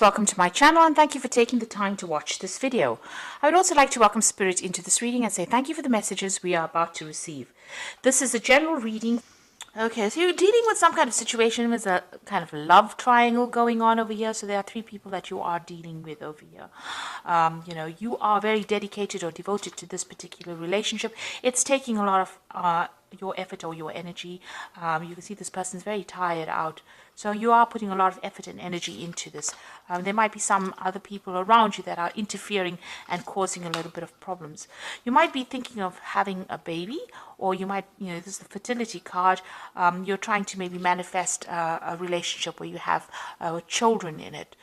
Welcome to my channel and thank you for taking the time to watch this video. I would also like to welcome Spirit into this reading and say thank you for the messages we are about to receive. This is a general reading. Okay, so you're dealing with some kind of situation with a kind of love triangle going on over here. So there are three people that you are dealing with over here. You are very dedicated or devoted to this particular relationship. It's taking a lot of your effort or your energy. You can see this person's very tired out. So you are putting a lot of effort and energy into this. There might be some other people around you that are interfering and causing a little bit of problems. You might be thinking of having a baby, or you might, this is the fertility card. You're trying to maybe manifest a relationship where you have children in it.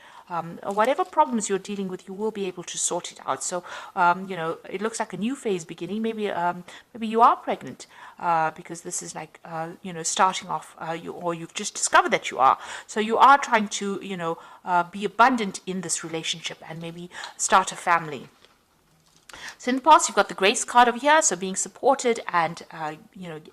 Whatever problems you're dealing with, you will be able to sort it out. So, it looks like a new phase beginning. Maybe you are pregnant because this is like, starting off, or you've just discovered that you are. So you are trying to, be abundant in this relationship and maybe start a family. So in the past, you've got the grace card over here, so being supported and,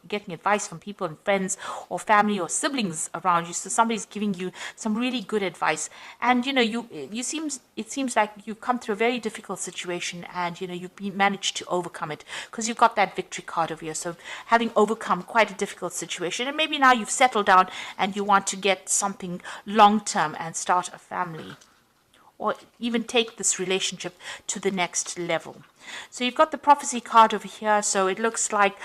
getting advice from people and friends or family or siblings around you. So somebody's giving you some really good advice. And, it seems like you've come through a very difficult situation and, you've managed to overcome it because you've got that victory card over here. So having overcome quite a difficult situation, and maybe now you've settled down and you want to get something long-term and start a family, or even take this relationship to the next level. So you've got the prophecy card over here. So it looks like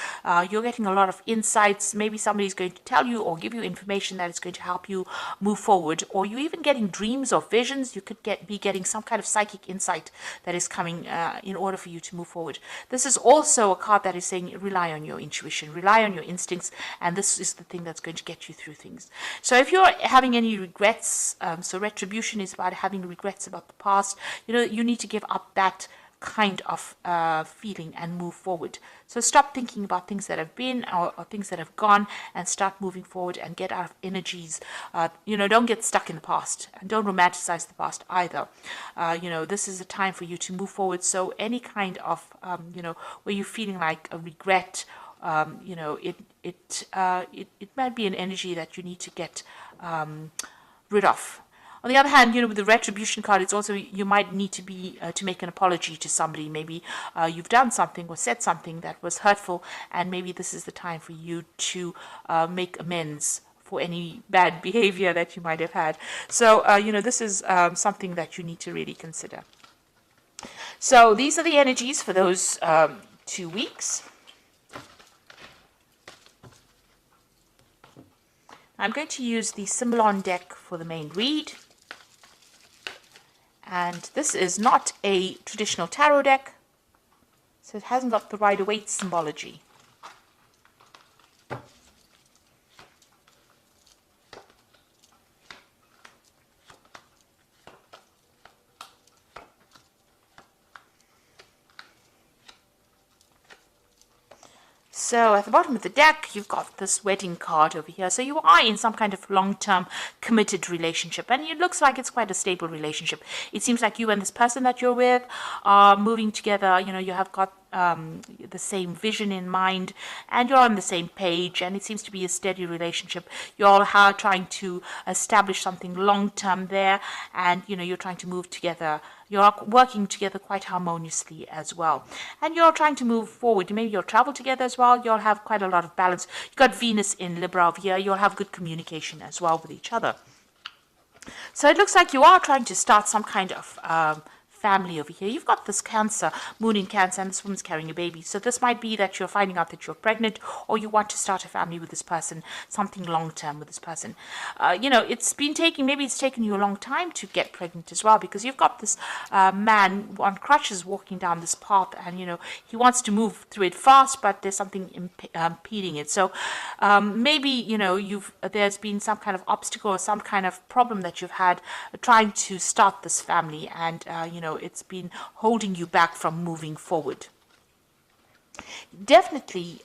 you're getting a lot of insights. Maybe somebody's going to tell you or give you information that is going to help you move forward. Or you're even getting dreams or visions. You could be getting some kind of psychic insight that is coming in order for you to move forward. This is also a card that is saying rely on your intuition, rely on your instincts, and this is the thing that's going to get you through things. So if you're having any regrets, so retribution is about having regrets about the past, you need to give up that kind of feeling and move forward. So stop thinking about things that have been or things that have gone and start moving forward and get out of energies. Don't get stuck in the past and don't romanticize the past either. This is a time for you to move forward. So any kind of, where you're feeling like a regret, it might be an energy that you need to get rid of. On the other hand, with the retribution card, it's also you might need to make an apology to somebody. Maybe you've done something or said something that was hurtful, and maybe this is the time for you to make amends for any bad behavior that you might have had. So, this is something that you need to really consider. So these are the energies for those 2 weeks. I'm going to use the Symbolon deck for the main read. And this is not a traditional tarot deck, so it hasn't got the Rider-Waite symbology. So at the bottom of the deck, you've got this wedding card over here. So you are in some kind of long-term committed relationship. And it looks like it's quite a stable relationship. It seems like you and this person that you're with are moving together. You have got the same vision in mind and you're on the same page, and it seems to be a steady relationship. You're all trying to establish something long-term there, and you're trying to move together. You're working together quite harmoniously as well, and you're trying to move forward. Maybe you'll travel together as well. You'll have quite a lot of balance. You've got Venus in Libra over here. You'll have good communication as well with each other. So it looks like you are trying to start some kind of family over here. You've got this Cancer, moon in Cancer, and this woman's carrying a baby. So this might be that you're finding out that you're pregnant, or you want to start a family with this person, something long-term with this person. It's taken you a long time to get pregnant as well, because you've got this man on crutches walking down this path, and he wants to move through it fast, but there's something impeding it. So maybe there's been some kind of obstacle or some kind of problem that you've had trying to start this family, and it's been holding you back from moving forward. Definitely,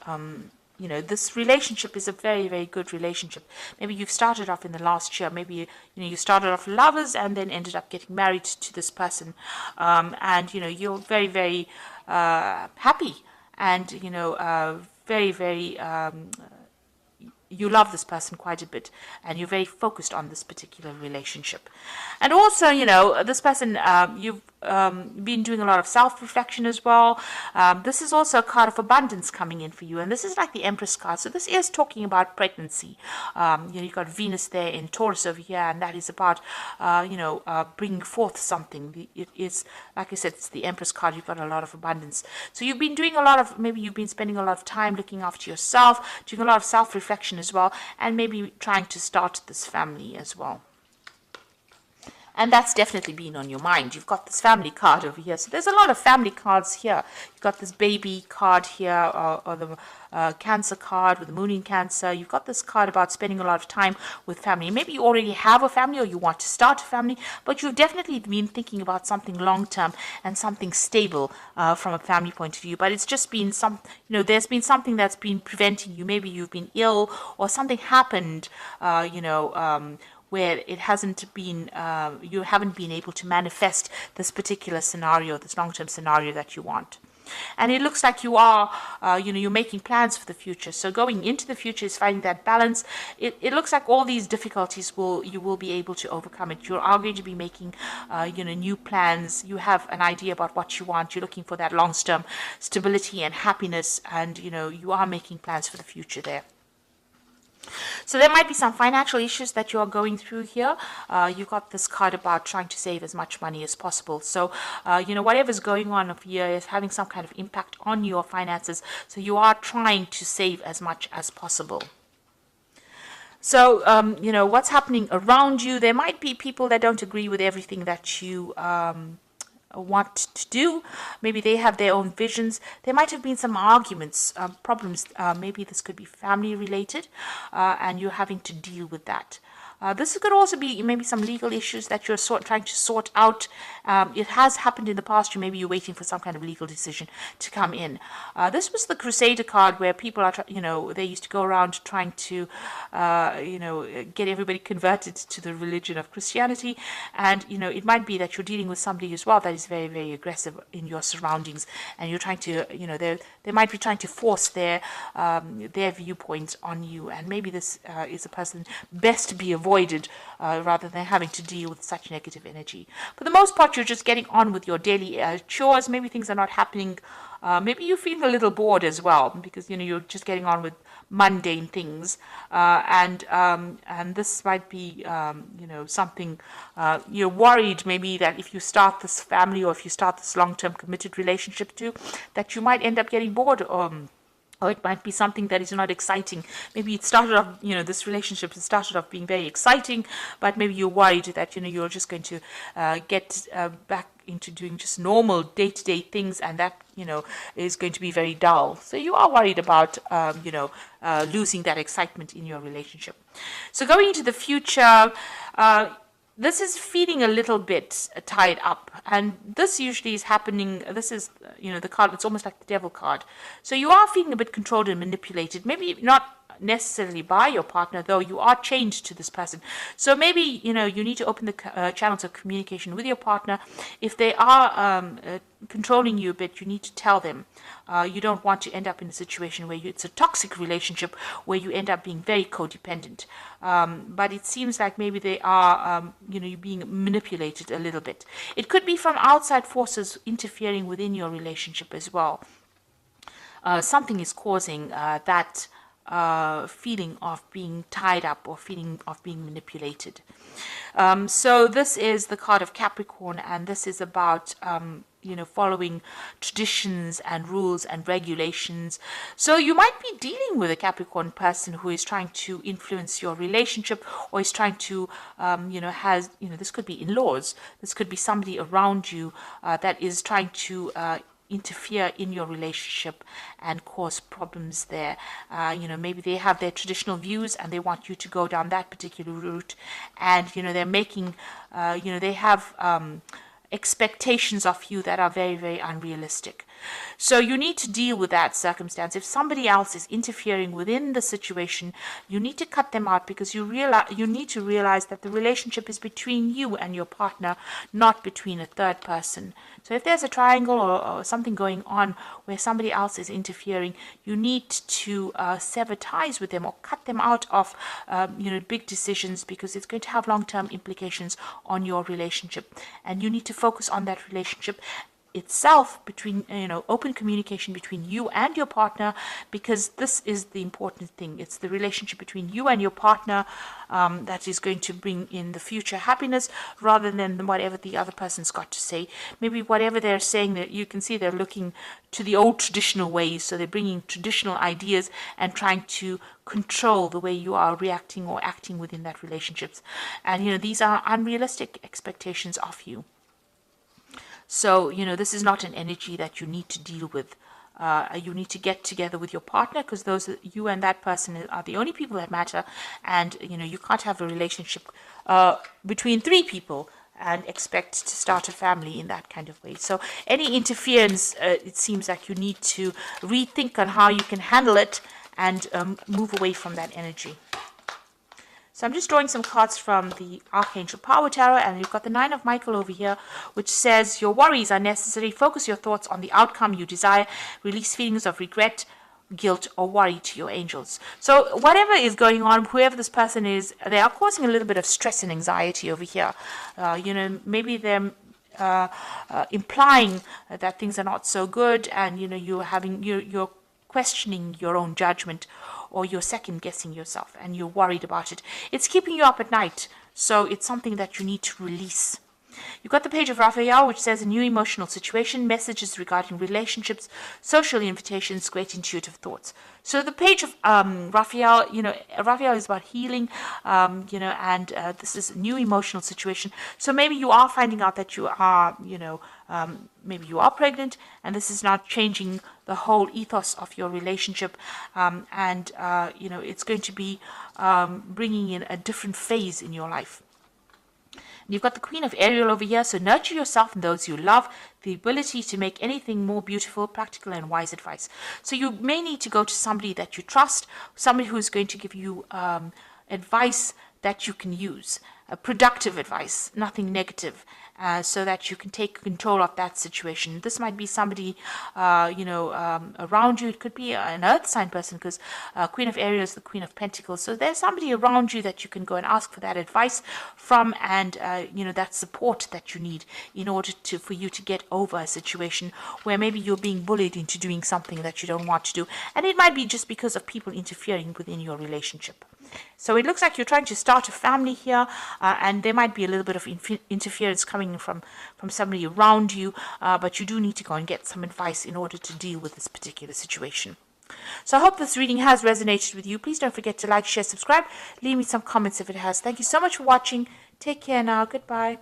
this relationship is a very, very good relationship. Maybe you've started off in the last year. Maybe, you started off lovers and then ended up getting married to this person. And, you're very, very happy and, very, very you love this person quite a bit, and you're very focused on this particular relationship. And also, this person, you've been doing a lot of self-reflection as well. This is also a card of abundance coming in for you, and this is like the Empress card. So this is talking about pregnancy. You've got Venus there in Taurus over here, and that is about, bringing forth something. It is, like I said, it's the Empress card. You've got a lot of abundance. So you've been doing a lot of, maybe you've been spending a lot of time looking after yourself, doing a lot of self-reflection as well, and maybe trying to start this family as well. And that's definitely been on your mind. You've got this family card over here. So there's a lot of family cards here. You've got this baby card here, or the Cancer card with the moon in Cancer. You've got this card about spending a lot of time with family. Maybe you already have a family or you want to start a family, but you've definitely been thinking about something long-term and something stable from a family point of view. But it's just been there's been something that's been preventing you. Maybe you've been ill or something happened, where it hasn't been, you haven't been able to manifest this particular scenario, this long-term scenario that you want. And it looks like you are, you're making plans for the future. So going into the future is finding that balance. It looks like all these difficulties you will be able to overcome it. You are going to be making, new plans. You have an idea about what you want. You're looking for that long-term stability and happiness, and you are making plans for the future there. So there might be some financial issues that you are going through here. You've got this card about trying to save as much money as possible. So, whatever's going on here is having some kind of impact on your finances. So you are trying to save as much as possible. So, what's happening around you, there might be people that don't agree with everything that you want to do. Maybe they have their own visions. There might have been some arguments, problems. Maybe this could be family related, and you're having to deal with that. This could also be maybe some legal issues that you're trying to sort out. It has happened in the past. Maybe you're waiting for some kind of legal decision to come in. This was the Crusader card, where people are, they used to go around trying to, get everybody converted to the religion of Christianity. And, it might be that you're dealing with somebody as well that is very, very aggressive in your surroundings. And you're trying to, they might be trying to force their viewpoints on you. And maybe this is a person best to be avoided rather than having to deal with such negative energy. For the most part, you're just getting on with your daily chores. Maybe things are not happening. Maybe you feel a little bored as well, because you're just getting on with mundane things, and this might be something you're worried maybe that if you start this family, or if you start this long-term committed relationship too, that you might end up getting bored. Or it might be something that is not exciting. Maybe it started off, this relationship started off being very exciting, but maybe you're worried that, you're just going to get back into doing just normal day-to-day things, and that, is going to be very dull. So you are worried about, losing that excitement in your relationship. So going into the future, this is feeling a little bit tied up, and this usually is happening. This is, the card, it's almost like the Devil card. So you are feeling a bit controlled and manipulated, maybe not necessarily by your partner, though you are chained to this person. So maybe, you need to open the channels of communication with your partner. If they are controlling you a bit, you need to tell them. You don't want to end up in a situation where it's a toxic relationship, where you end up being very codependent. But it seems like maybe they are, you're being manipulated a little bit. It could be from outside forces interfering within your relationship as well. Something is causing that feeling of being tied up, or feeling of being manipulated. So this is the card of Capricorn, and this is about following traditions and rules and regulations. So you might be dealing with a Capricorn person who is trying to influence your relationship, or is trying to this could be in-laws, this could be somebody around you that is trying to interfere in your relationship and cause problems there. Maybe they have their traditional views and they want you to go down that particular route, and they're making they have expectations of you that are very, very unrealistic. So you need to deal with that circumstance. If somebody else is interfering within the situation, you need to cut them out, because you need to realize that the relationship is between you and your partner, not between a third person. So if there's a triangle or something going on where somebody else is interfering, you need to sever ties with them or cut them out of big decisions, because it's going to have long-term implications on your relationship, and you need to focus on that relationship itself, between open communication between you and your partner, because this is the important thing. It's the relationship between you and your partner that is going to bring in the future happiness, rather than whatever the other person's got to say. Maybe whatever they're saying, that you can see they're looking to the old traditional ways, so they're bringing traditional ideas and trying to control the way you are reacting or acting within that relationships. And these are unrealistic expectations of you. So, this is not an energy that you need to deal with. You need to get together with your partner, because you and that person are the only people that matter. And, you can't have a relationship between three people and expect to start a family in that kind of way. So any interference, it seems like you need to rethink on how you can handle it and move away from that energy. So I'm just drawing some cards from the Archangel Power Tarot, and you've got the Nine of Michael over here, which says your worries are necessary. Focus your thoughts on the outcome you desire. Release feelings of regret, guilt, or worry to your angels. So whatever is going on, whoever this person is, they are causing a little bit of stress and anxiety over here. Maybe they're implying that things are not so good, and you're questioning your own judgment, or you're second guessing yourself and you're worried about it. It's keeping you up at night, so it's something that you need to release. You've got the Page of Raphael, which says a new emotional situation, messages regarding relationships, social invitations, great intuitive thoughts. So the Page of Raphael, Raphael is about healing, and this is a new emotional situation. So maybe you are finding out that you are, maybe you are pregnant, and this is not changing the whole ethos of your relationship, and it's going to be bringing in a different phase in your life. You've got the Queen of Ariel over here, so nurture yourself and those you love, the ability to make anything more beautiful, practical and wise advice. So you may need to go to somebody that you trust, somebody who is going to give you advice that you can use, productive advice, nothing negative, so that you can take control of that situation. This might be somebody, around you. It could be an earth sign person, because Queen of Ariel is the Queen of Pentacles. So there's somebody around you that you can go and ask for that advice from, and that support that you need in order for you to get over a situation where maybe you're being bullied into doing something that you don't want to do, and it might be just because of people interfering within your relationship. So it looks like you're trying to start a family here, and there might be a little bit of interference coming from somebody around you, but you do need to go and get some advice in order to deal with this particular situation. So I hope this reading has resonated with you. Please don't forget to like, share, subscribe. Leave me some comments if it has. Thank you so much for watching. Take care now. Goodbye.